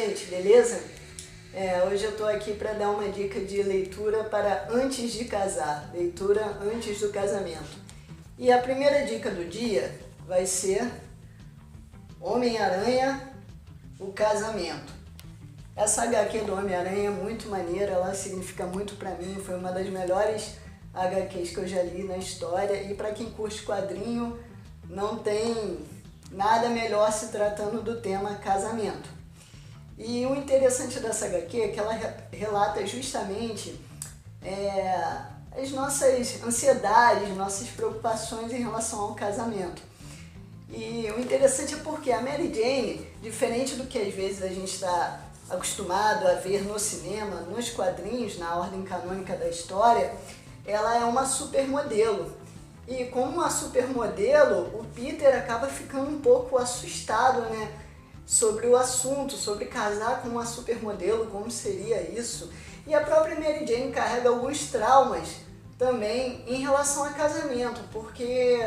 gente, beleza? Hoje eu estou aqui para dar uma dica de leitura para antes de casar, leitura antes do casamento. E a primeira dica do dia vai ser Homem-Aranha, o casamento. Essa HQ do Homem-Aranha é muito maneira, ela significa muito para mim, foi uma das melhores HQs que eu já li na história, e para quem curte quadrinho, não tem nada melhor se tratando do tema casamento. E o interessante dessa HQ é que ela relata justamente as nossas ansiedades, nossas preocupações em relação ao casamento. E o interessante é porque a Mary Jane, diferente do que às vezes a gente está acostumado a ver no cinema, nos quadrinhos, na ordem canônica da história, ela é uma supermodelo. E como uma supermodelo, o Peter acaba ficando um pouco assustado, né, sobre o assunto, sobre casar com uma supermodelo, como seria isso. E a própria Mary Jane carrega alguns traumas também em relação a casamento, porque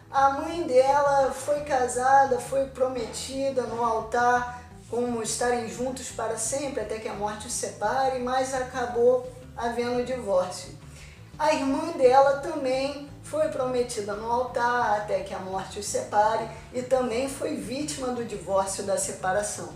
a mãe dela foi casada, foi prometida no altar, como estarem juntos para sempre, até que a morte os separe, mas acabou havendo divórcio. A irmã dela também foi prometida no altar até que a morte os separe e também foi vítima do divórcio, da separação.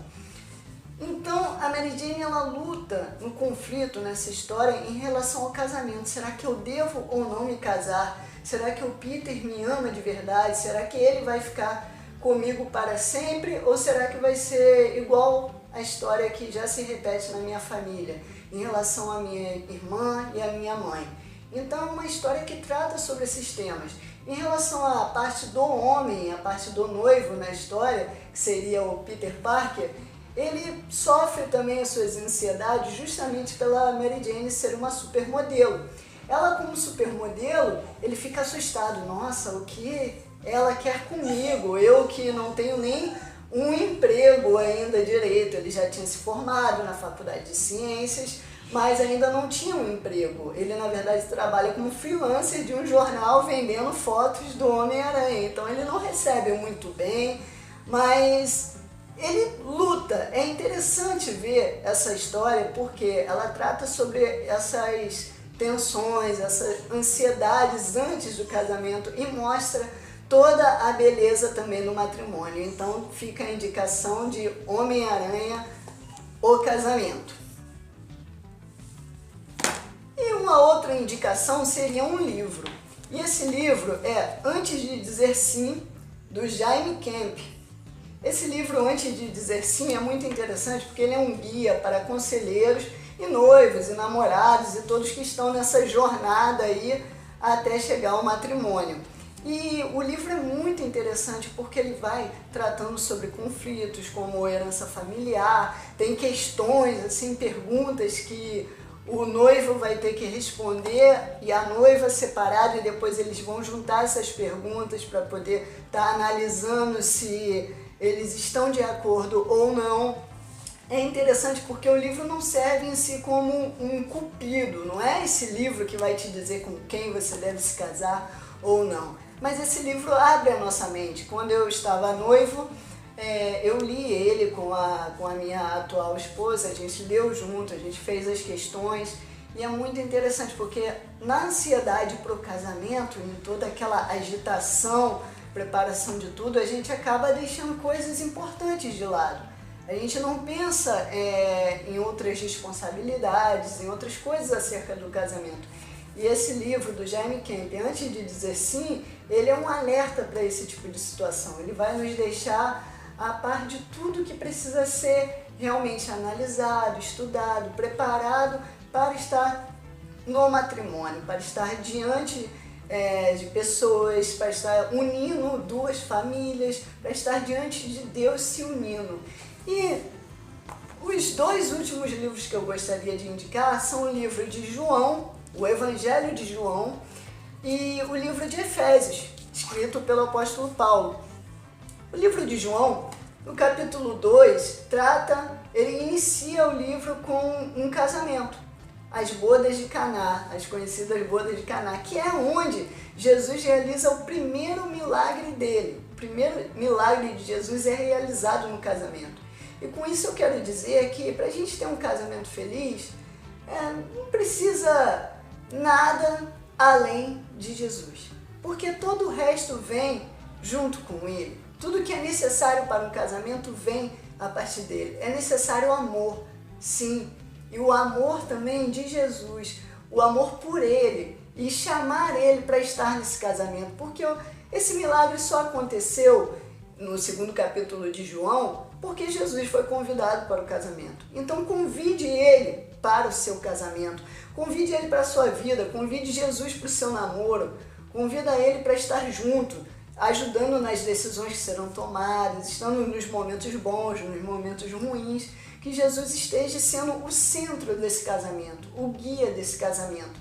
Então a Mary Jane ela luta no conflito nessa história em relação ao casamento. Será que eu devo ou não me casar? Será que o Peter me ama de verdade? Será que ele vai ficar comigo para sempre? Ou será que vai ser igual a história que já se repete na minha família em relação à minha irmã e à minha mãe? Então é uma história que trata sobre esses temas. Em relação à parte do homem, a parte do noivo na história, que seria o Peter Parker, ele sofre também as suas ansiedades justamente pela Mary Jane ser uma supermodelo. Ela como supermodelo, ele fica assustado. Nossa, o que ela quer comigo? Eu que não tenho nem um emprego ainda direito. Ele já tinha se formado na faculdade de ciências, mas ainda não tinha um emprego. Ele, na verdade, trabalha como freelancer de um jornal vendendo fotos do Homem-Aranha. Então ele não recebe muito bem, mas ele luta. É interessante ver essa história porque ela trata sobre essas tensões, essas ansiedades antes do casamento e mostra toda a beleza também do matrimônio. Então fica a indicação de Homem-Aranha, o casamento. E uma outra indicação seria um livro. E esse livro é Antes de Dizer Sim, do Jaime Kemp. Esse livro, Antes de Dizer Sim, é muito interessante porque ele é um guia para conselheiros e noivos e namorados e todos que estão nessa jornada aí até chegar ao matrimônio. E o livro é muito interessante porque ele vai tratando sobre conflitos como herança familiar, tem questões, assim, perguntas que o noivo vai ter que responder e a noiva separada, e depois eles vão juntar essas perguntas para poder estar analisando se eles estão de acordo ou não. É interessante porque o livro não serve em si como um cupido, não é esse livro que vai te dizer com quem você deve se casar ou não. Mas esse livro abre a nossa mente. Quando eu estava noivo, eu li ele com a minha atual esposa, a gente leu junto, a gente fez as questões, e é muito interessante porque na ansiedade para o casamento, em toda aquela agitação, preparação de tudo, a gente acaba deixando coisas importantes de lado. A gente não pensa em outras responsabilidades, em outras coisas acerca do casamento. E esse livro do Jaime Kemp, Antes de Dizer Sim, ele é um alerta para esse tipo de situação. Ele vai nos deixar a par de tudo que precisa ser realmente analisado, estudado, preparado para estar no matrimônio, para estar diante de pessoas, para estar unindo duas famílias, para estar diante de Deus se unindo. E os dois últimos livros que eu gostaria de indicar são o livro de João, o Evangelho de João, e o livro de Efésios, escrito pelo apóstolo Paulo. O livro de João, no capítulo 2, ele inicia o livro com um casamento, as bodas de Caná, as conhecidas bodas de Caná, que é onde Jesus realiza o primeiro milagre dele. O primeiro milagre de Jesus é realizado no casamento. E com isso eu quero dizer que para a gente ter um casamento feliz, não precisa nada além de Jesus. Porque todo o resto vem junto com Ele. Tudo que é necessário para um casamento vem a partir dele. É necessário amor, sim. E o amor também de Jesus, o amor por Ele e chamar Ele para estar nesse casamento. Porque esse milagre só aconteceu no 2º capítulo de João, porque Jesus foi convidado para o casamento. Então convide Ele para o seu casamento, convide Ele para a sua vida, convide Jesus para o seu namoro, convida Ele para estar junto, ajudando nas decisões que serão tomadas, estando nos momentos bons, nos momentos ruins, que Jesus esteja sendo o centro desse casamento, o guia desse casamento.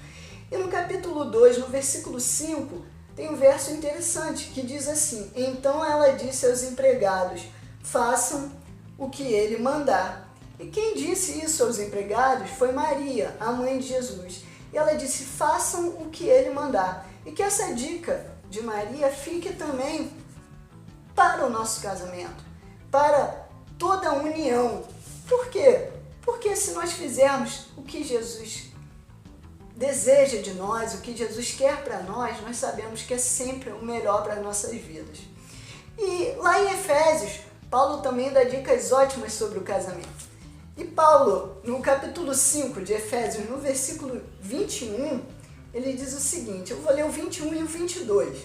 E no capítulo 2, no versículo 5, tem um verso interessante que diz assim: então ela disse aos empregados, façam o que ele mandar. E quem disse isso aos empregados foi Maria, a mãe de Jesus. E ela disse, façam o que ele mandar. E que essa dica de Maria fique também para o nosso casamento, para toda a união. Por quê? Porque se nós fizermos o que Jesus deseja de nós, o que Jesus quer para nós sabemos que é sempre o melhor para as nossas vidas. E lá em Efésios, Paulo também dá dicas ótimas sobre o casamento. E Paulo, no capítulo 5 de Efésios, no versículo 21, ele diz o seguinte, eu vou ler o 21 e o 22.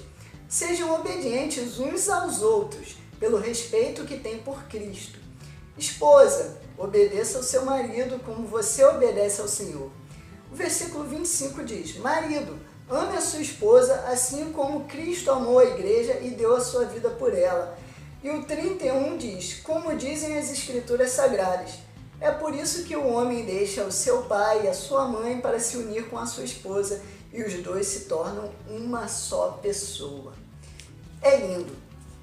Sejam obedientes uns aos outros, pelo respeito que têm por Cristo. Esposa, obedeça ao seu marido como você obedece ao Senhor. O versículo 25 diz, marido, ame a sua esposa assim como Cristo amou a igreja e deu a sua vida por ela. E o 31 diz, como dizem as Escrituras Sagradas, é por isso que o homem deixa o seu pai e a sua mãe para se unir com a sua esposa e os dois se tornam uma só pessoa. É lindo.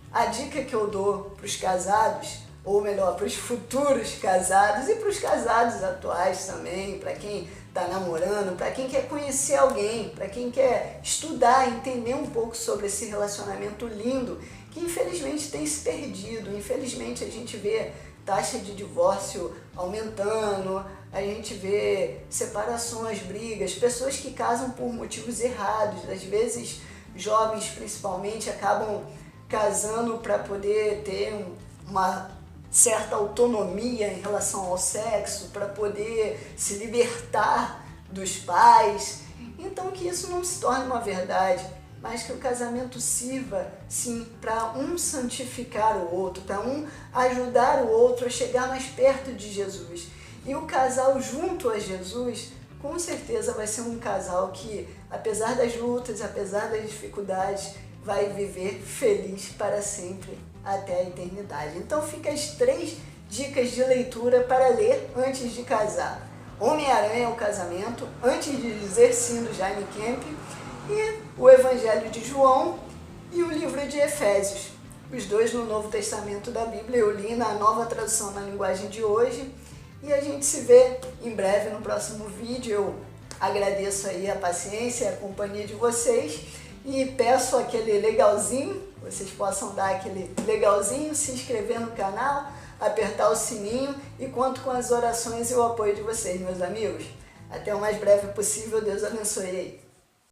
A dica que eu dou para os casados, ou melhor, para os futuros casados e para os casados atuais também, para quem está namorando, para quem quer conhecer alguém, para quem quer estudar, entender um pouco sobre esse relacionamento lindo, que infelizmente tem se perdido. Infelizmente a gente vê taxa de divórcio aumentando, a gente vê separações, brigas, pessoas que casam por motivos errados, às vezes jovens principalmente acabam casando para poder ter uma certa autonomia em relação ao sexo, para poder se libertar dos pais. Então que isso não se torne uma verdade, mas que o casamento sirva, sim, para um santificar o outro, para um ajudar o outro a chegar mais perto de Jesus. E o casal junto a Jesus, com certeza vai ser um casal que, apesar das lutas, apesar das dificuldades, vai viver feliz para sempre, até a eternidade. Então fica as 3 dicas de leitura para ler antes de casar. Homem-Aranha é o casamento, antes de dizer sim, do Jaime Kemp, e o Evangelho de João e o livro de Efésios. Os 2 no Novo Testamento da Bíblia, eu li na Nova Tradução na Linguagem de Hoje. E a gente se vê em breve no próximo vídeo. Eu agradeço aí a paciência e a companhia de vocês. E peço aquele legalzinho, vocês possam dar aquele legalzinho, se inscrever no canal, apertar o sininho e conto com as orações e o apoio de vocês, meus amigos. Até o mais breve possível, Deus abençoe aí.